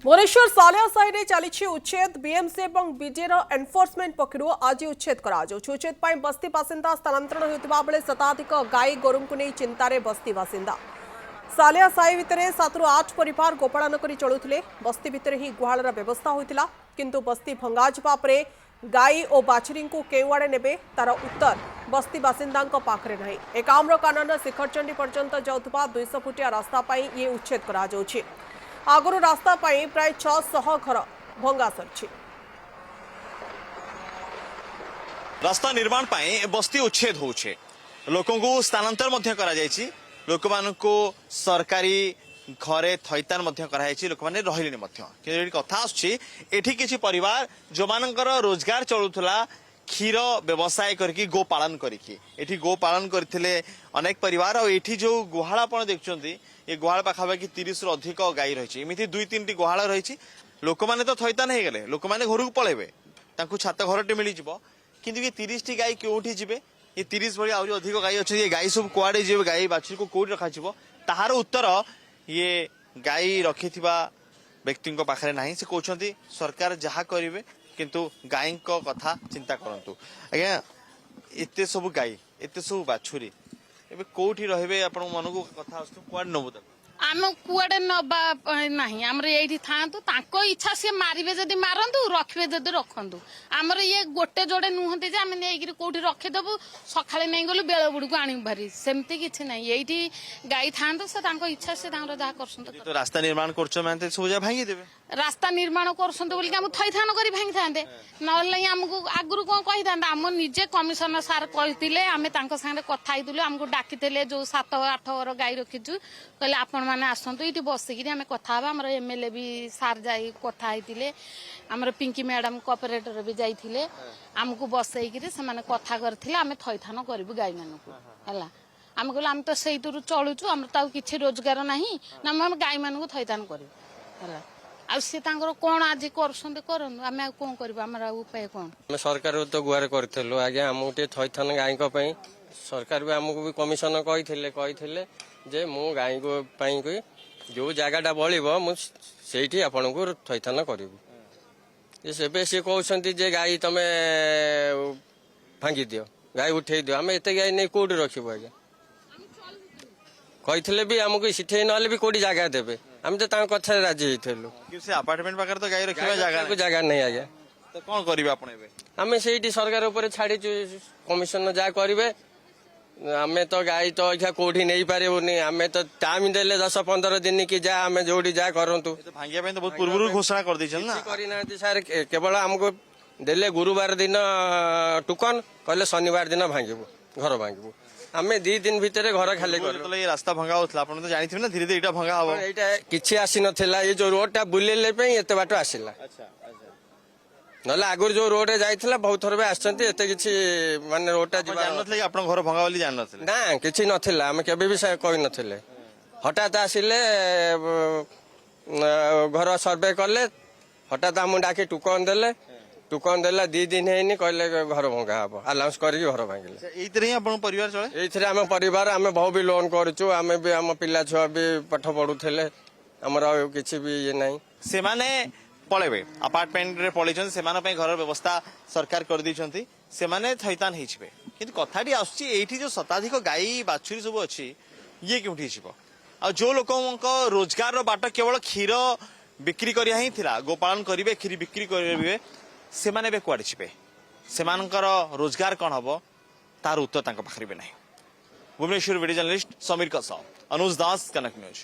भुवनेश्वर सालियासाही चली उच्छेद बीएमसी और बीजेर एनफोर्समेंट पक्ष आज उच्छेद उच्छेद पर बस्ती बासिंदा स्थानांतरण होता बेले शताधिक गाई गोरु को नहीं चिंतार बस्ती बासिंदा सालियासाही भितर 7 ରୁ 8 परिवार गोपालन कर चलुले बस्ती भितर ही गुहालर व्यवस्था होता किंतु बस्ती भंगा जावापर गाई और बाछुरी को केउआड़े नेबे तार उत्तर बस्ती बासिंदा पाखरे नहीं एकाम्र कानन शिखरचंडी पर्यंत जाउथबा 200 फुटिया रास्ता पर ये उच्छेद करा जाउछि। आगुरी रास्ता पाई प्राय 600 घर भंगा सरी रास्ता निर्माण पाई बस्ती उच्छेद होउछे लोकों को स्थानांतर मध्य करा जायछि लोक मानको सरकारी घरे थैतान मध्य करा जायछि लोक माने रहिलेनि मध्य कि कथा आछि एठी किछि परिवार जो मानकर रोजगार चलुथला क्षीर व्यवसाय करके गो पालन करके एठी गो पालन करथिले अनेक परिवार और एठी जो गुहाल आपण देखुछंती ये गुहाल पाखापाखि 30 रु अधिक गाई रही एमती 2-3 गुहाल रही लोक मैंने तो थैतान हो गले लोक मैंने घर को पलैबे छात घरटे मिल किंतु ये 30 टी गाई क्योंठी जीवे ये 30 भाई आज अधिक गाई अच्छे ये गाई सब कुआड़े जी गाई बाछुरी को कौट रखा ताहार उत्तर ये गाई रखि व्यक्ति पाखे ना से कहते सरकार जहाँ करेंगे किंतु गाई कथा चिंता करूँ आज्ञा एत सब गाई एत सब बाछुरी एबे कोठी रहबे आपण मन को कथा आस्तु कुआड नबो त आम कुआडे नबा नाही हमरे एठी थांतु ताको इच्छा से मारिबे जदी मारंतु रखबे जदी रखंतु हमरे ये गोटे जोडे नुहंती जे हम नेगिरि कोठी रखे दबु सखाळे नै गलु बेळ बुडु को आनी भरी सेमति किछ नै एठी गाई थांतु से ताको इच्छा से तांरो जा करसंत तो रास्ता निर्माण करछ मानते सोजा भांगी देबे रास्ता निर्माण करसंत बोली हम थैथान करी भांगी थांदे नले हमकु आगुरु को कहि थांदा हम निजे कमिशनर सार कहितिले हमें तांको संगे कथा आइतुले हमकु डाकितिले जो 7-8 वर गाई रखिचु कहले आपण माने आसंतु इति बसिकिरि हमें कथा हबा हमर एमएलए भी सार जाई कथा आइतिले हमर पिंकी मैडम कोऑपरेटर भी जाइथिले हमकु बसैकिरि से माने कथा करथिले हमें थैथान करबु गाई मानकु हला हम कहले हम तो सेइतुरु चलुचु हमर ताउ किछि रोजगार नाही ना हम गाई मानकु थैथान करबु हला आ से तांकर कोन आज करसंते करन हमें कोन करबु हमर उपाय कोन हम सरकार तो गुहार करथलो आगे हम उठे थैथान गाई को पई सरकार भी हमको भी कमिशन कही जे मु गाई को पई को जो जगहटा बलिबो मु सेठी आपन को थैथान करिवु ये सेबे से कहउसंती जे गाई तमे भांगी दियो गाई उठे दियो हम एते गाई नै कोड रखिबो आगे कहिथिले भी हमको सिठे नले भी कोडी जगह देबे हम तो तां कथा राजी हेथलो कि से अपार्टमेंट पाकर तो गाई रखिबा जगह नै आगे तो कोन करिवे आपण एबे हमें सेठी सरकार ऊपर छाड़ी कमिशन जा करिवे आमे तो गाई तो इच्छा कोठी नहीं पारिबुनी आमे तो टाइम देले 10-15 दिन की जा आमे जोड़ी जा करंतु तो भांगिया पे तो बहुत पूर्व घोषणा कर दैछन ना करी ना सर केवल हमको देले गुरुवार दिन टुकन कहले शनिवार दिन भांगिबु घर भांगिबु आमे 2 दिन भीतर घर खाली कर तो ये रास्ता भंगा होतला आपण तो जानिथिबे ना धीरे धीरे इटा भंगा हबो एटा किछि आसी नथिला ये जो रोडटा बुलेले पे एते बाटो आसिला अच्छा नले आगुर जो रोड जाइथिला बहुत थोर बे आछंती एते किछि माने रोडटा जान नथले आपण घर भंगा वाली जान नथले ना किछि नथिला हम केबे भी कहि नथिले हठात आसिले घर सर्वे करले हठात हम डाके टुकन देले 2 दिन हेनी कहले घर भंगा हबो अलाउंस करी घर भांगिले एइतरे आपण परिवार चले एइथरे हम परिवार हम बहु भी लोन करछु हम भी हम पिला छुआ भी पाठ पढुथले हमरा किछि भी ये नाही से माने पळेबे अपार्टमेंट रे पळेछन से माने घर व्यवस्था सरकार कर दैछंती से माने थैतान हिचबे किंतु कथाटी आछि एठी जो शताधिक गाई बाछुरी सब अछि ये केउठी छिबो आ जो लोकक रोजगार रो बाट केवल क्षीर बिक्री करिया ही थिला गोपालन करिवे क्षीर बिक्री करिवे से माने बे कुआडी छिबे से मानकर रोजगार कोन हबो तार उत्तर तांको पाखरिबे नाही। भुवनेश्वर वीडियो जर्नलिस्ट समीर कसा अनुज दास कनक न्यूज।